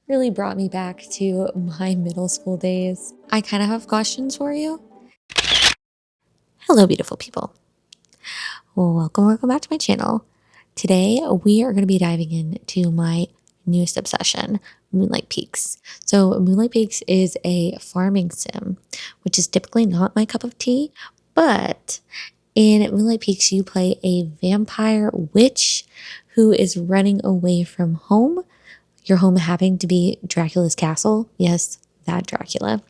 really brought me back to my middle school days. I kind of have questions for you. Hello, beautiful people. Welcome back to my channel. Today, we are going to be diving into my newest obsession, Moonlight Peaks. So Moonlight Peaks is a farming sim, which is typically not my cup of tea, but in Moonlight Peaks, you play a vampire witch who is running away from home. Your home having to be Dracula's castle. Yes, that Dracula.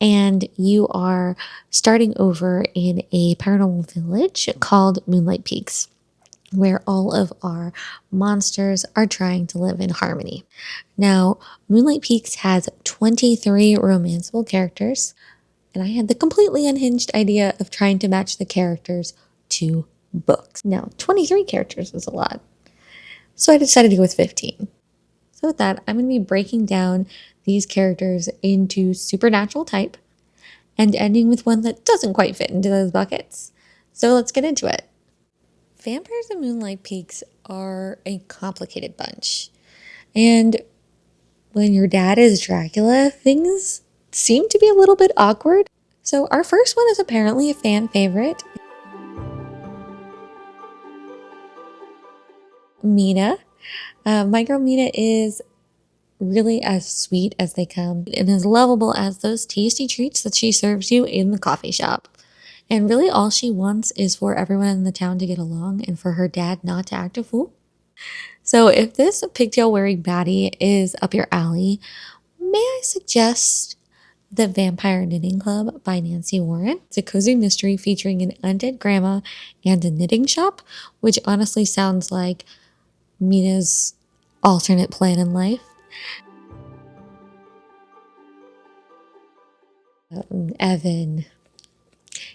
And you are starting over in a paranormal village called Moonlight Peaks, where all of our monsters are trying to live in harmony. Now, Moonlight Peaks has 23 romanceable characters, and I had the completely unhinged idea of trying to match the characters to books. Now, 23 characters is a lot, so I decided to go with 15. So with that, I'm going to be breaking down these characters into supernatural type and ending with one that doesn't quite fit into those buckets. So let's get into it. Vampires in Moonlight Peaks are a complicated bunch. And when your dad is Dracula, things seem to be a little bit awkward. So our first one is apparently a fan favorite. Mina. My girl Mina is really as sweet as they come and as lovable as those tasty treats that she serves you in the coffee shop. And really all she wants is for everyone in the town to get along and for her dad not to act a fool. So if this pigtail wearing baddie is up your alley, may I suggest The Vampire Knitting Club by Nancy Warren. It's a cozy mystery featuring an undead grandma and a knitting shop, which honestly sounds like Mina's alternate plan in life. Evan.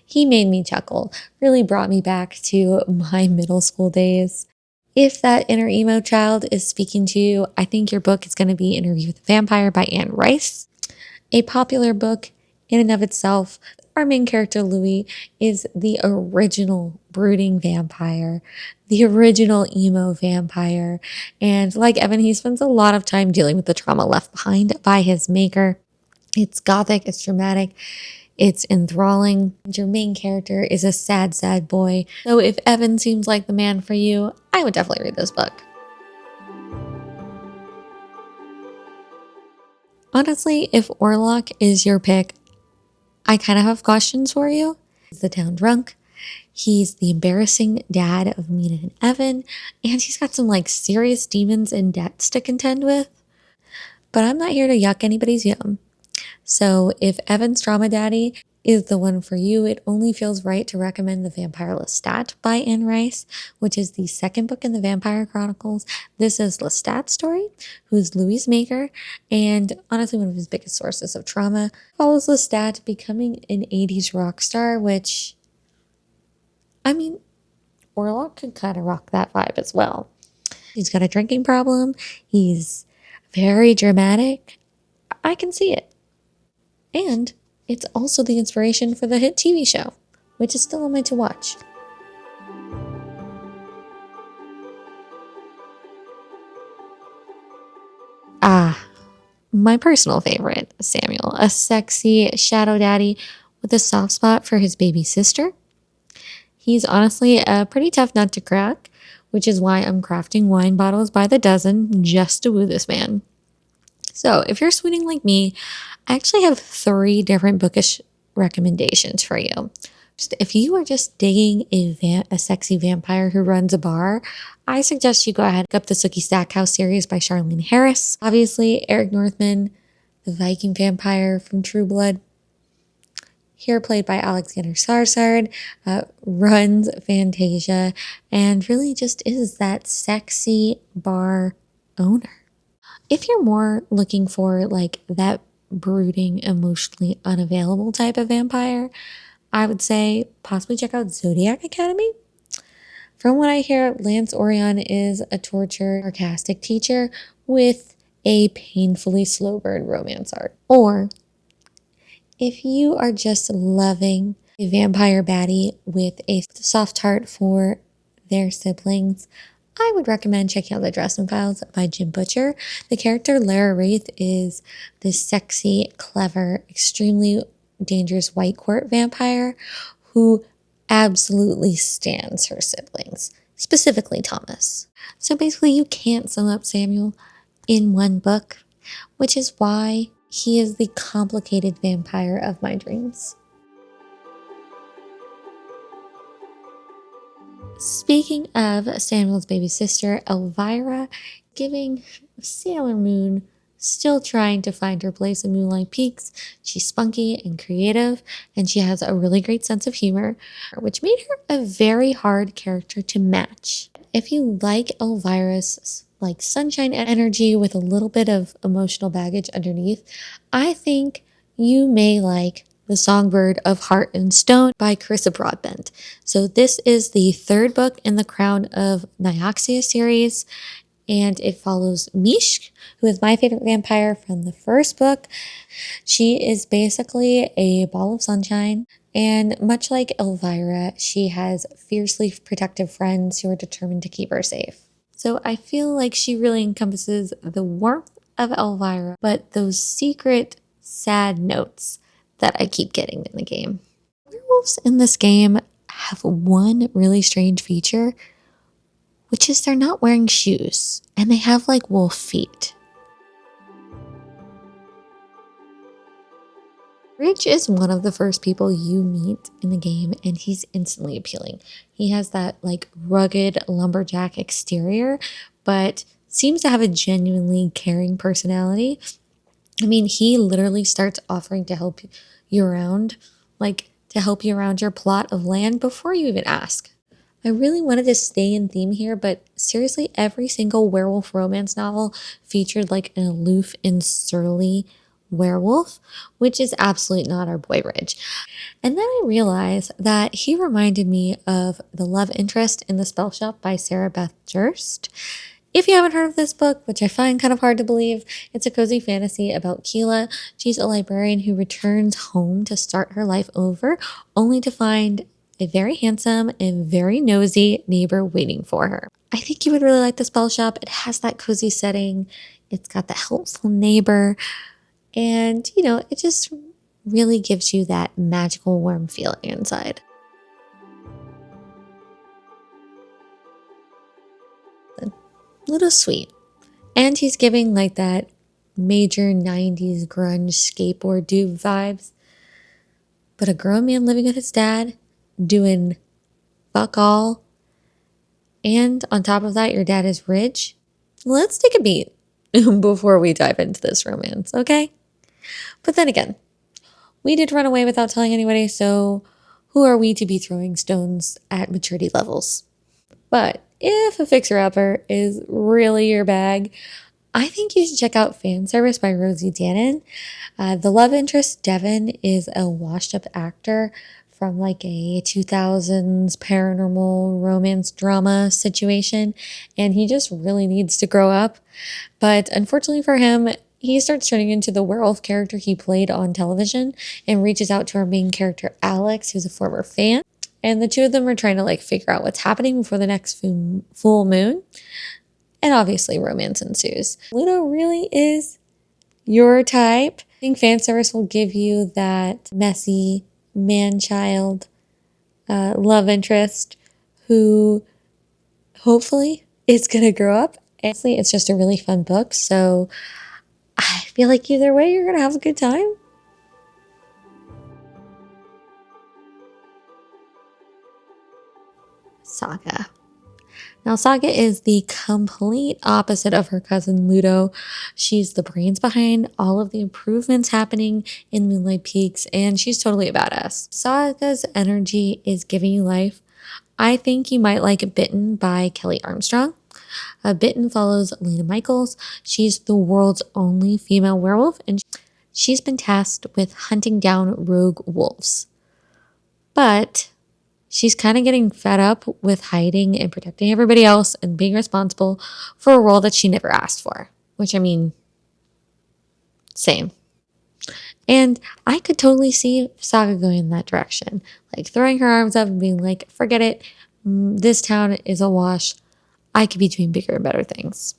He made me chuckle, really brought me back to my middle school days. If that inner emo child is speaking to you, I think your book is going to be Interview with the Vampire by Anne Rice. A popular book in and of itself. Our main character, Louis, is the original brooding vampire, the original emo vampire. And like Evan, he spends a lot of time dealing with the trauma left behind by his maker. It's gothic, it's dramatic, it's enthralling. Your main character is a sad, sad boy. So if Evan seems like the man for you, I would definitely read this book. Honestly, if Orlock is your pick, I kind of have questions for you. He's the town drunk. He's the embarrassing dad of Mina and Evan. And he's got some like serious demons and debts to contend with. But I'm not here to yuck anybody's yum. So if Evan's Drama Daddy is the one for you, it only feels right to recommend The Vampire Lestat by Anne Rice, which is the second book in the Vampire Chronicles. This is Lestat's story, who's Louis' maker, and honestly one of his biggest sources of trauma. Follows Lestat becoming an 80s rock star, which, I mean, Orlock could kind of rock that vibe as well. He's got a drinking problem. He's very dramatic. I can see it. And it's also the inspiration for the hit TV show, which is still on my to watch. My personal favorite, Samuel, a sexy shadow daddy with a soft spot for his baby sister. He's honestly a pretty tough nut to crack, which is why I'm crafting wine bottles by the dozen just to woo this man. So if you're swooning like me, I actually have 3 different bookish recommendations for you. If you are just digging a sexy vampire who runs a bar, I suggest you go ahead and pick up the Sookie Stackhouse series by Charlene Harris. Obviously, Eric Northman, the Viking vampire from True Blood, here played by Alexander Skarsgård, runs Fantasia and really just is that sexy bar owner. If you're more looking for like that brooding, emotionally unavailable type of vampire, I would say possibly check out Zodiac Academy. From what I hear, Lance Orion is a tortured, sarcastic teacher with a painfully slow burn romance arc. Or if you are just loving a vampire baddie with a soft heart for their siblings, I would recommend checking out the Dresden Files by Jim Butcher. The character Lara Wraith is this sexy, clever, extremely dangerous white court vampire who absolutely stands her siblings, specifically Thomas. So basically, you can't sum up Samuel in one book, which is why he is the complicated vampire of my dreams. Speaking of Samuel's baby sister, Elvira, giving Sailor Moon, still trying to find her place in Moonlight Peaks. She's spunky and creative, and she has a really great sense of humor, which made her a very hard character to match. If you like Elvira's like sunshine energy with a little bit of emotional baggage underneath, I think you may like The Songbird of Heart and Stone by Carissa Broadbent. So this is the third book in the Crown of Nioxia series, and it follows Mishk, who is my favorite vampire from the first book. She is basically a ball of sunshine, and much like Elvira, she has fiercely protective friends who are determined to keep her safe. So I feel like she really encompasses the warmth of Elvira, but those secret, sad notes that I keep getting in the game. Werewolves in this game have one really strange feature, which is they're not wearing shoes, and they have like wolf feet. Rich is one of the first people you meet in the game, and he's instantly appealing. He has that like rugged lumberjack exterior, but seems to have a genuinely caring personality. I mean, he literally starts offering to help you around, like to help you around your plot of land before you even ask. I really wanted to stay in theme here, but seriously, every single werewolf romance novel featured like an aloof and surly werewolf, which is absolutely not our boy Ridge. And then I realized that he reminded me of the love interest in the Spellshop by Sarah Beth Durst. If you haven't heard of this book, which I find kind of hard to believe, it's a cozy fantasy about Keela. She's a librarian who returns home to start her life over, only to find a very handsome and very nosy neighbor waiting for her. I think you would really like the Spellshop. It has that cozy setting. It's got the helpful neighbor. And, you know, it just really gives you that magical, warm feeling inside. A little sweet. And he's giving like that major 90s grunge skateboard dude vibes. But a grown man living with his dad, doing fuck all. And on top of that, your dad is rich. Let's take a beat before we dive into this romance, okay? But then again, we did run away without telling anybody, so who are we to be throwing stones at maturity levels? But if a fixer-upper is really your bag, I think you should check out Fan Service by Rosie Danan. The love interest, Devin, is a washed-up actor from like a 2000s paranormal romance drama situation, and he just really needs to grow up. But unfortunately for him, he starts turning into the werewolf character he played on television and reaches out to our main character, Alex, who's a former fan. And the two of them are trying to like figure out what's happening before the next full moon. And obviously romance ensues. Ludo really is your type. I think fan service will give you that messy man-child love interest who hopefully is going to grow up. Honestly, it's just a really fun book. So I feel like either way, you're going to have a good time. Saga. Now, Saga is the complete opposite of her cousin Ludo. She's the brains behind all of the improvements happening in Moonlight Peaks, and she's totally a badass. Saga's energy is giving you life. I think you might like Bitten by Kelley Armstrong. Bitten follows Lena Michaels. She's the world's only female werewolf, and she's been tasked with hunting down rogue wolves. But she's kind of getting fed up with hiding and protecting everybody else and being responsible for a role that she never asked for. Which, I mean, same. And I could totally see Saga going in that direction. Like throwing her arms up and being like, forget it. This town is a wash. I could be doing bigger and better things.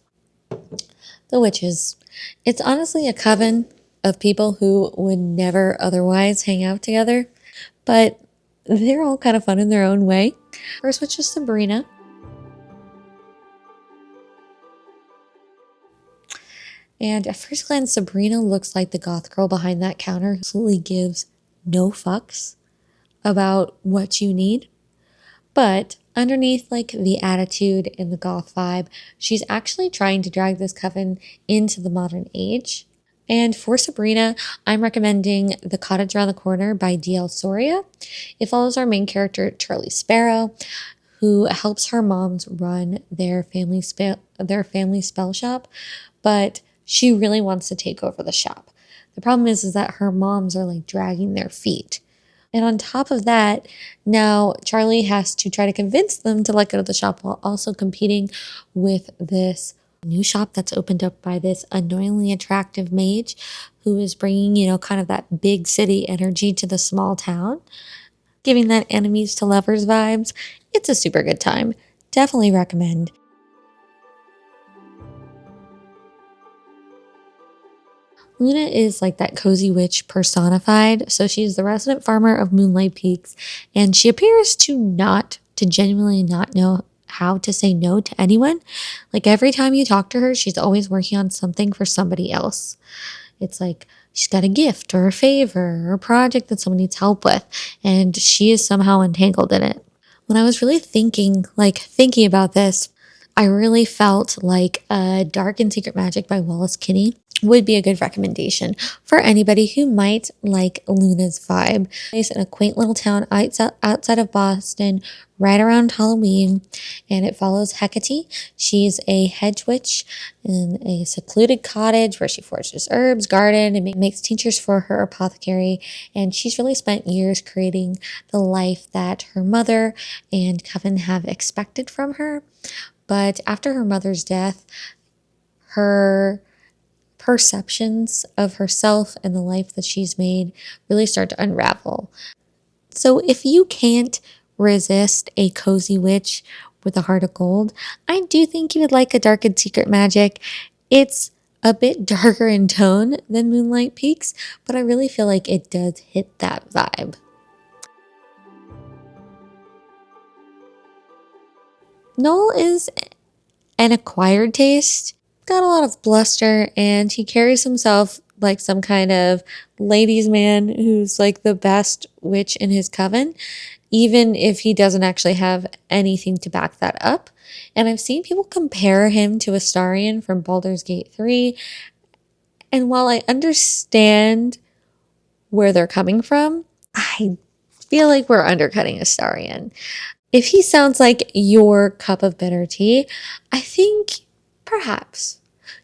The witches. It's honestly a coven of people who would never otherwise hang out together, but they're all kind of fun in their own way. First witch is Sabrina. And at first glance, Sabrina looks like the goth girl behind that counter who absolutely gives no fucks about what you need. But underneath like the attitude and the goth vibe, she's actually trying to drag this coven into the modern age. And for Sabrina, I'm recommending The Cottage Around the Corner by D.L. Soria. It follows our main character, Charlie Sparrow, who helps her moms run their family spell shop, but she really wants to take over the shop. The problem is that her moms are like dragging their feet. And on top of that, now Charlie has to try to convince them to let go of the shop while also competing with this new shop that's opened up by this annoyingly attractive mage who is bringing, kind of that big city energy to the small town, giving that enemies to lovers vibes. It's a super good time. Definitely recommend. Luna is like that cozy witch personified. So she's the resident farmer of Moonlight Peaks, and she appears to genuinely not know how to say no to anyone. Like every time you talk to her, she's always working on something for somebody else. It's like she's got a gift or a favor or a project that someone needs help with, and she is somehow entangled in it. When I was really thinking about this, I really felt like Dark and Secret Magic by Wallis Kinney would be a good recommendation for anybody who might like Luna's vibe. It's in a quaint little town outside of Boston, right around Halloween, and it follows Hecate. She's a hedge witch in a secluded cottage where she forages herbs, garden, and makes tinctures for her apothecary. And she's really spent years creating the life that her mother and Coven have expected from her. But after her mother's death, her perceptions of herself and the life that she's made really start to unravel. So if you can't resist a cozy witch with a heart of gold, I do think you would like A Dark and Secret Magic. It's a bit darker in tone than Moonlight Peaks, but I really feel like it does hit that vibe. Noel is an acquired taste. Got a lot of bluster, and he carries himself like some kind of ladies' man who's like the best witch in his coven, even if he doesn't actually have anything to back that up. And I've seen people compare him to Astarion from Baldur's Gate 3. And while I understand where they're coming from, I feel like we're undercutting Astarion. If he sounds like your cup of bitter tea, I think perhaps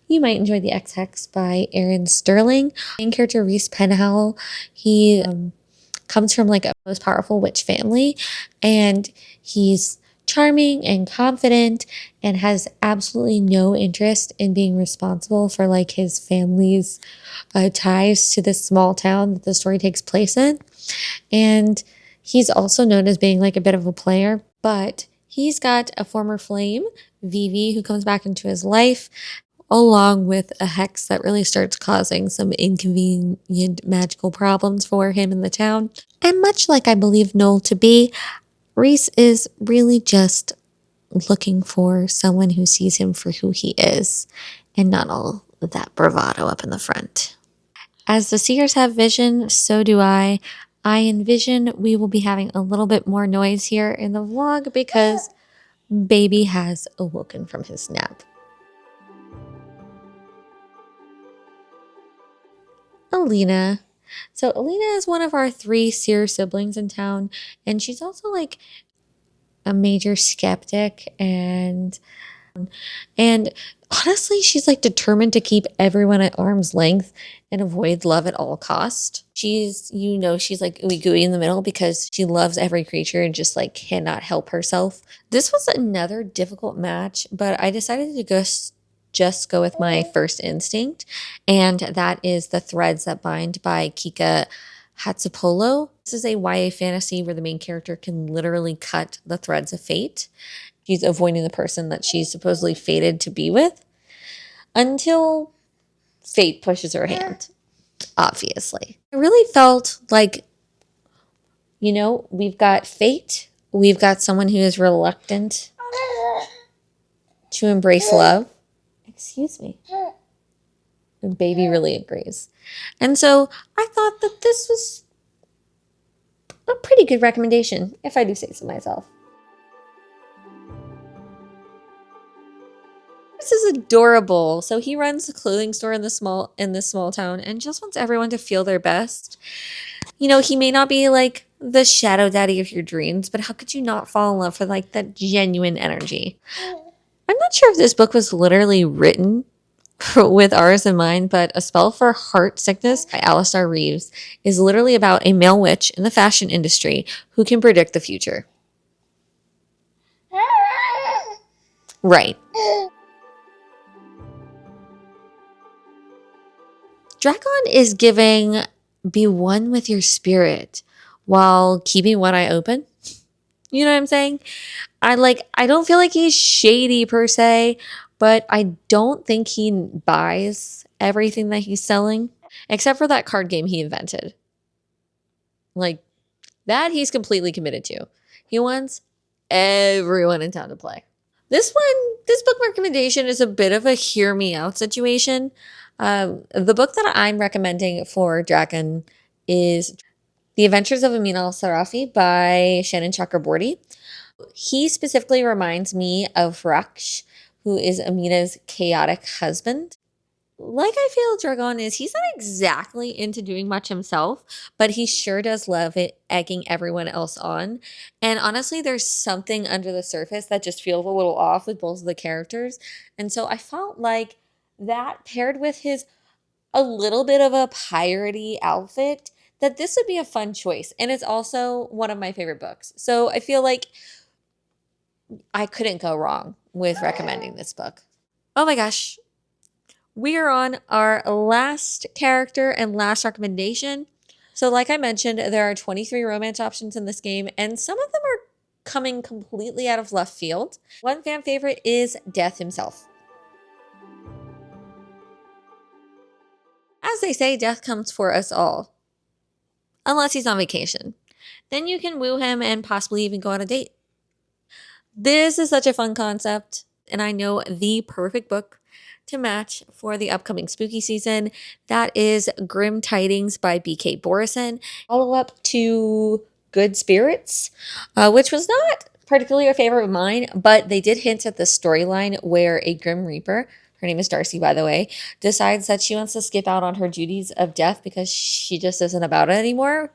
you might enjoy The X-Hex by Erin Sterling. Main character Reese Penhall, he comes from like a most powerful witch family, and he's charming and confident and has absolutely no interest in being responsible for like his family's ties to this small town that the story takes place in. And he's also known as being like a bit of a player, but he's got a former flame, Vivi, who comes back into his life, along with a hex that really starts causing some inconvenient magical problems for him in the town. And much like I believe Noel to be, Reese is really just looking for someone who sees him for who he is and not all that bravado up in the front. As the seers have vision, so do I. I envision we will be having a little bit more noise here in the vlog because baby has awoken from his nap. Alina. So Alina is one of our 3 seer siblings in town, and she's also like a major skeptic and honestly, she's like determined to keep everyone at arm's length and avoid love at all cost. She's like ooey gooey in the middle because she loves every creature and just like cannot help herself. This was another difficult match, but I decided to just go with my first instinct, and that is The Threads That Bind by Kika Hatsupolo. This is a YA fantasy where the main character can literally cut the threads of fate. She's avoiding the person that she's supposedly fated to be with until fate pushes her hand, obviously. I really felt like, we've got fate, we've got someone who is reluctant to embrace love. Excuse me. The baby really agrees. And so I thought that this was a pretty good recommendation, if I do say so myself. This is adorable. So he runs a clothing store in this small town and just wants everyone to feel their best. He may not be like the shadow daddy of your dreams, but how could you not fall in love with like that genuine energy? I'm not sure if this book was literally written with ours in mind, but A Spell for Heart Sickness by Alistair Reeves is literally about a male witch in the fashion industry who can predict the future. Right. Dragon is giving be one with your spirit while keeping one eye open. You know what I'm saying? I don't feel like he's shady per se, but I don't think he buys everything that he's selling, except for that card game he invented. Like, that he's completely committed to. He wants everyone in town to play. This book recommendation is a bit of a hear me out situation. The book that I'm recommending for Dragon is The Adventures of Mina Al-Sirafi by Shannon Chakraborty. He specifically reminds me of Raksh, who is Amina's chaotic husband. Like I feel Dragon is, he's not exactly into doing much himself, but he sure does love it egging everyone else on. And honestly, there's something under the surface that just feels a little off with both of the characters. And so I felt like that paired with his a little bit of a piratey outfit, that this would be a fun choice. And it's also one of my favorite books. So I feel like I couldn't go wrong with recommending this book. Oh my gosh. We are on our last character and last recommendation. So like I mentioned, there are 23 romance options in this game, and some of them are coming completely out of left field. One fan favorite is Death himself. As they say, death comes for us all. Unless he's on vacation. Then you can woo him and possibly even go on a date. This is such a fun concept, and I know the perfect book to match for the upcoming spooky season. That is Grim Tidings by B.K. Borison. Follow up to Good Spirits, which was not particularly a favorite of mine, but they did hint at the storyline where a Grim Reaper, her name is Darcy, by the way, decides that she wants to skip out on her duties of death because she just isn't about it anymore,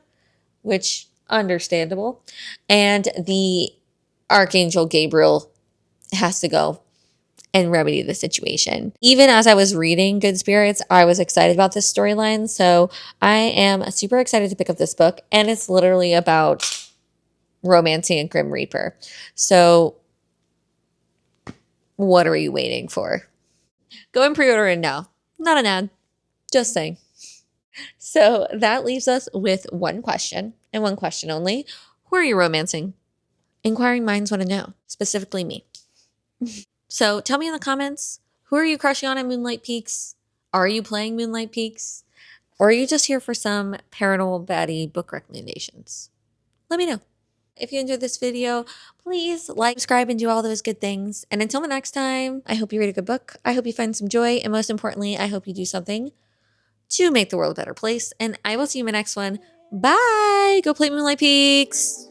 which understandable. And the Archangel Gabriel has to go and remedy the situation. Even as I was reading Good Spirits, I was excited about this storyline. So I am super excited to pick up this book. And it's literally about romancing a Grim Reaper. So what are you waiting for? Go and pre-order it now. Not an ad. Just saying. So that leaves us with one question, and one question only. Who are you romancing? Inquiring minds want to know, specifically me. So tell me in the comments, who are you crushing on in Moonlight Peaks? Are you playing Moonlight Peaks? Or are you just here for some paranormal baddie book recommendations? Let me know. If you enjoyed this video, please like, subscribe, and do all those good things. And until the next time, I hope you read a good book. I hope you find some joy. And most importantly, I hope you do something to make the world a better place. And I will see you in my next one. Bye! Go play Moonlight Peaks!